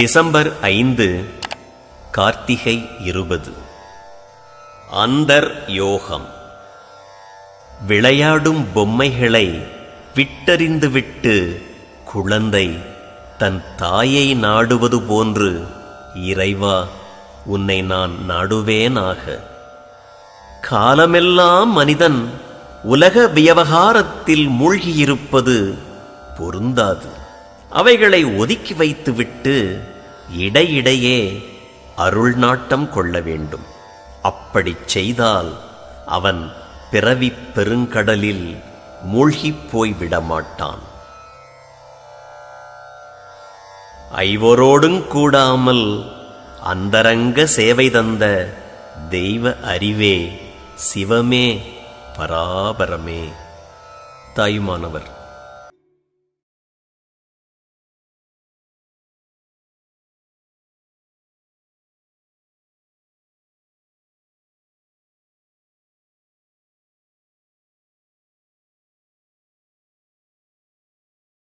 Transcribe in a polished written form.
December 5 Karthigai 20. அந்தர் யோகம். விளையாடும் பொம்மைகளை விட்டறிந்துவிட்டு குழந்தை தன் தாயை நாடுவது போன்று, இறைவா உன்னை நான் நாடுவேனாக. காலமெல்லாம் மனிதன் உலக வியவகாரத்தில் மூழ்கியிருப்பது பொருந்தாது. அவைகளை ஒதுக்கி வைத்துவிட்டு இடையிடையே அருள் நாட்டம் கொள்ள வேண்டும். அப்படிச் செய்தால் அவன் பிறவிப் பெருங்கடலில் மூழ்கிப் போய்விடமாட்டான். ஐவரோடுங் கூடாமல் அந்தரங்க சேவை தந்த தெய்வ அறிவே, சிவமே, பராபரமே. தாயுமானவர்.